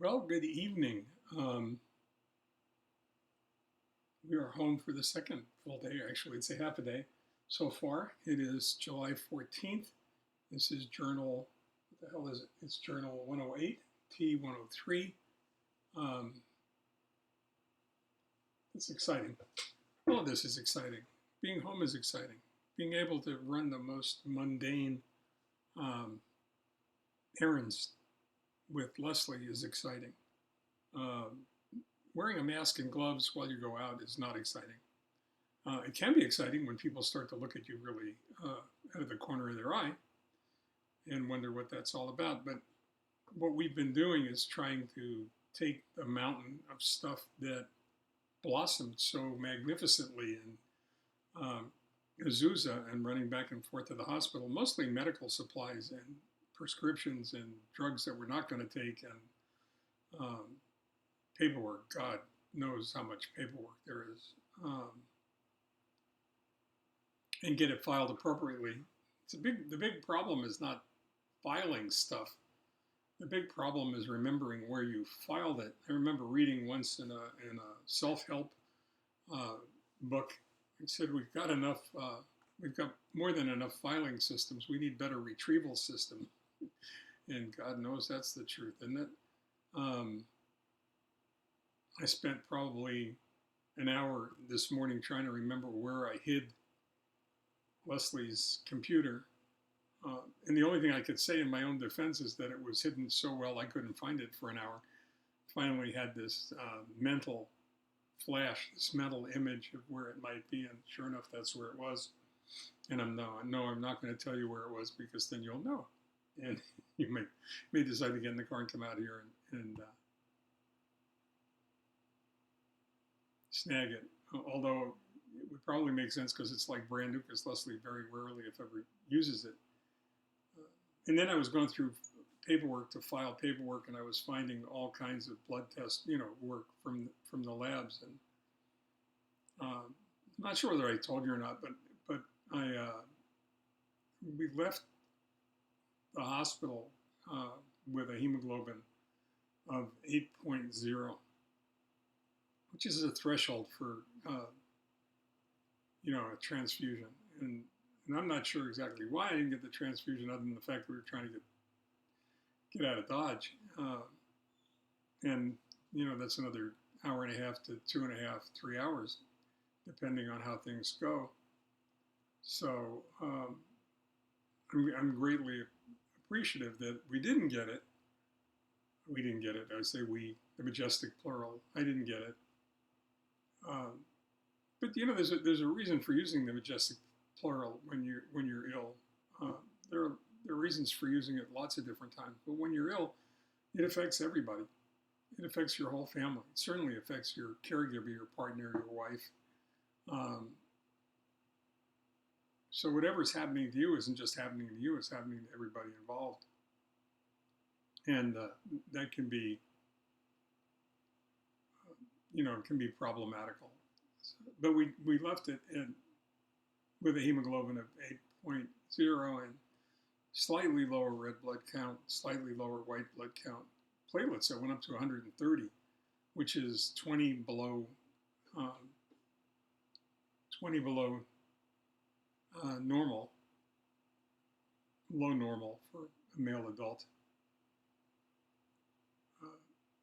Well, good evening. We are home for the second full day. Actually, it's a half a day so far. It is July 14th. This is journal, what the hell is it? It's journal 108, T+103. Um, it's exciting. All of this is exciting. Being home is exciting. Being able to run the most mundane um, errands with Leslie is exciting. Um, Wearing a mask and gloves while you go out is not exciting. It can be exciting when people start to look at you really out of the corner of their eye and wonder what that's all about. But what we've been doing is trying to take the mountain of stuff that blossomed so magnificently in Azusa and running back and forth to the hospital, mostly medical supplies and prescriptions and drugs that we're not going to take and paperwork. God knows how much paperwork there is. And get it filed appropriately. The big problem is not filing stuff. The big problem is remembering where you filed it. I remember reading once in a self-help book. It said we've got more than enough filing systems. We need better retrieval system. And God knows that's the truth, isn't it? I spent probably an hour this morning trying to remember where I hid Leslie's computer. And the only thing I could say in my own defense is that it was hidden so well I couldn't find it for an hour. Finally had this mental flash, this mental image of where it might be, and sure enough, that's where it was. And I'm not going to tell you where it was because then you'll know, and you may decide to get in the car and come out here and snag it. Although it would probably make sense because it's like brand new, because Leslie very rarely, if ever, uses it. And then I was going through paperwork to file paperwork, and I was finding all kinds of blood test, work from the labs. And I'm not sure whether I told you or not, but we left the hospital with a hemoglobin of 8.0, which is a threshold for a transfusion. And I'm not sure exactly why I didn't get the transfusion, other than the fact that we were trying to get out of Dodge. And that's another hour and a half to 2.5, 3 hours, depending on how things go. So I'm greatly appreciative that we didn't get it. We didn't get it. I say we, the majestic plural. I didn't get it. But there's a reason for using the majestic plural when you're ill. There are reasons for using it lots of different times. But when you're ill, it affects everybody. It affects your whole family. It certainly affects your caregiver, your partner, your wife. So whatever's happening to you isn't just happening to you, it's happening to everybody involved. And that can be, it can be problematical. But we left it with a hemoglobin of 8.0 and slightly lower red blood count, slightly lower white blood count. Platelets that went up to 130, which is 20 below normal, low normal for a male adult,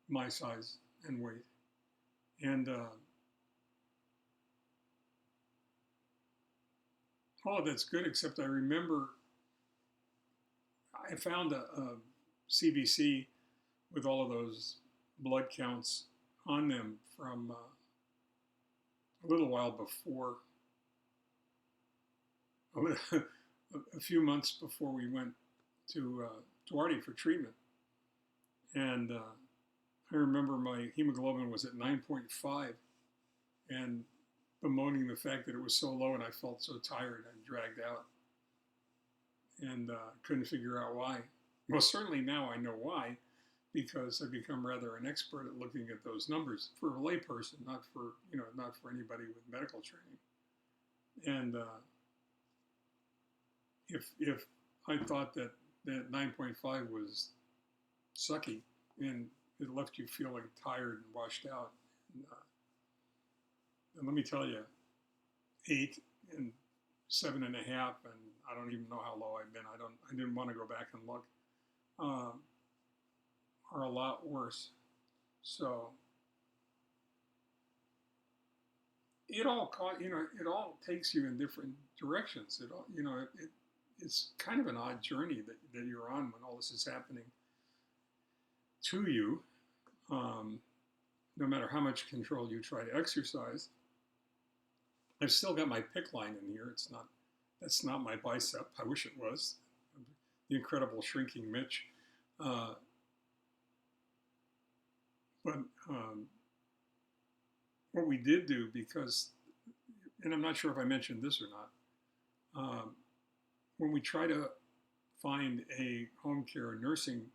my size and weight. And all of that's good, except I remember I found a CBC with all of those blood counts on them from a little while before, a few months before we went to Duarte for treatment. And I remember my hemoglobin was at 9.5 and bemoaning the fact that it was so low, and I felt so tired and dragged out and couldn't figure out why. Well, certainly now I know why, because I've become rather an expert at looking at those numbers for a layperson, not for anybody with medical training. And if I thought that 9.5 was sucky, and it left you feeling tired and washed out. And let me tell you, 8 and 7.5, and I don't even know how low I've been. I didn't want to go back and look. Are a lot worse. So it all it all takes you in different directions. It all, it's kind of an odd journey that you're on when all this is happening to you. No matter how much control you try to exercise, I've still got my PICC line in here. That's not my bicep. I wish it was. The incredible shrinking Mitch. But what we did do, because, and I'm not sure if I mentioned this or not, when we try to find a home care nursing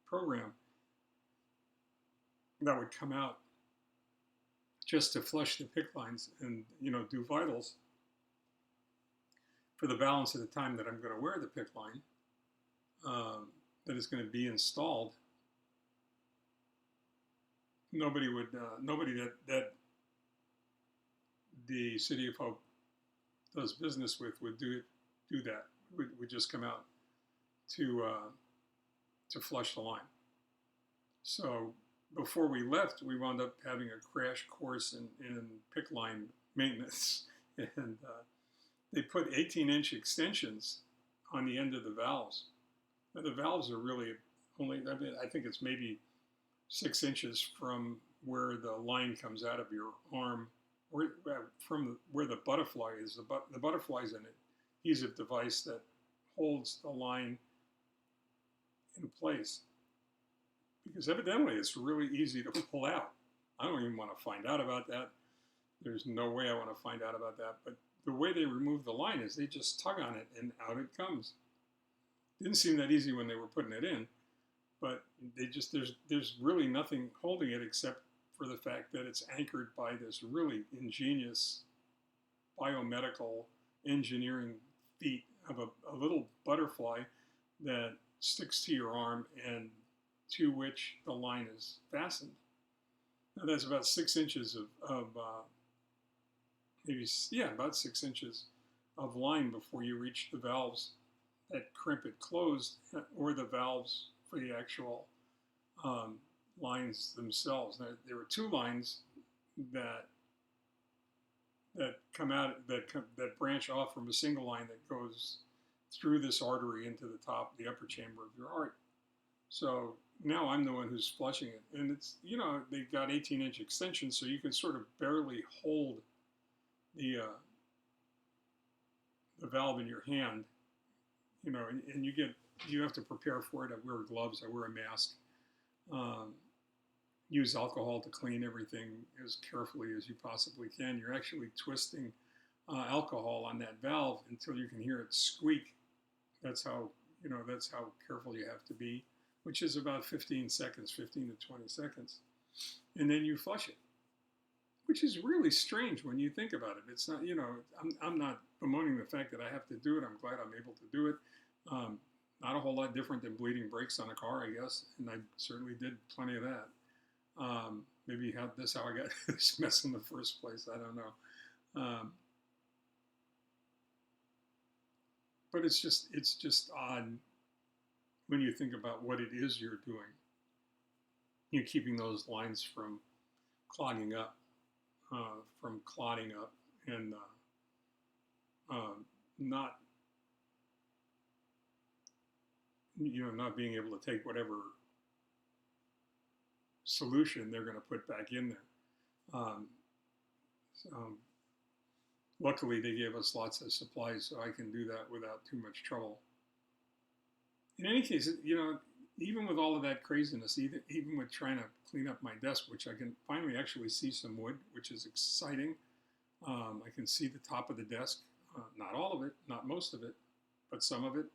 program that would come out just to flush the PICC lines and do vitals for the balance of the time that I'm going to wear the PICC line, that is going to be installed, nobody that the City of Hope does business with would do that. Would just come out to flush the line. So before we left, we wound up having a crash course in PICC line maintenance, and they put 18-inch extensions on the end of the valves. Now, the valves are really only, I think it's maybe 6 inches from where the line comes out of your arm, or from where the butterfly is. The butterfly's an adhesive device that holds the line in place. Because evidently it's really easy to pull out. I don't even want to find out about that. There's no way I want to find out about that. But the way they remove the line is they just tug on it and out it comes. Didn't seem that easy when they were putting it in, but there's really nothing holding it except for the fact that it's anchored by this really ingenious biomedical engineering feat of a little butterfly that sticks to your arm and to which the line is fastened. Now that's about 6 inches of about 6 inches of line before you reach the valves that crimp it closed, or the valves for the actual lines themselves. Now, there were 2 lines that come out that branch off from a single line that goes through this artery into the upper chamber of your heart. So now I'm the one who's flushing it, and it's they've got 18-inch extensions, so you can sort of barely hold the valve in your hand, and you have to prepare for it. I wear gloves, I wear a mask, use alcohol to clean everything as carefully as you possibly can. You're actually twisting alcohol on that valve until you can hear it squeak. That's how careful you have to be, which is about 15 to 20 seconds. And then you flush it, which is really strange when you think about it. It's not, I'm not bemoaning the fact that I have to do it. I'm glad I'm able to do it. Not a whole lot different than bleeding brakes on a car, I guess. And I certainly did plenty of that. Maybe how I got this mess in the first place. I don't know. But it's just odd when you think about what it is you're doing. You're keeping those lines from clogging up, from clotting up, and not being able to take whatever solution they're going to put back in there. Luckily, they gave us lots of supplies, so I can do that without too much trouble. In any case, even with all of that craziness, even with trying to clean up my desk, which I can finally actually see some wood, which is exciting. I can see the top of the desk, not all of it, not most of it, but some of it.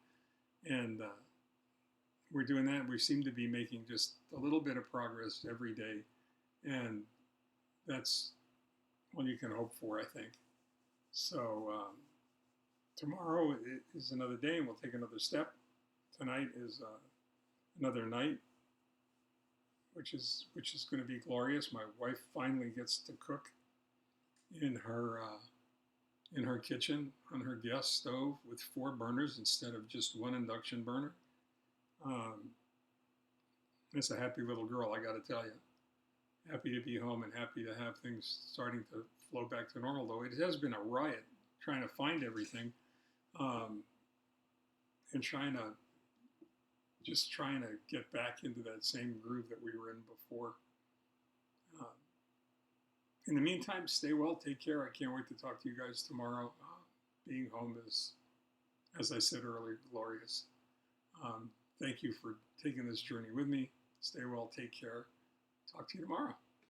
And we're doing that. We seem to be making just a little bit of progress every day. And that's all you can hope for, I think. So tomorrow is another day, and we'll take another step. Tonight is another night which is going to be glorious. My wife finally gets to cook in her kitchen on her gas stove with 4 burners instead of just 1 induction burner. It's a happy little girl, I got to tell you. Happy to be home and happy to have things starting to flow back to normal, though it has been a riot trying to find everything, and trying to get back into that same groove that we were in before. In the meantime, stay well, take care. I can't wait to talk to you guys tomorrow. Being home is, as I said earlier, glorious. Thank you for taking this journey with me. Stay well, take care. Talk to you tomorrow.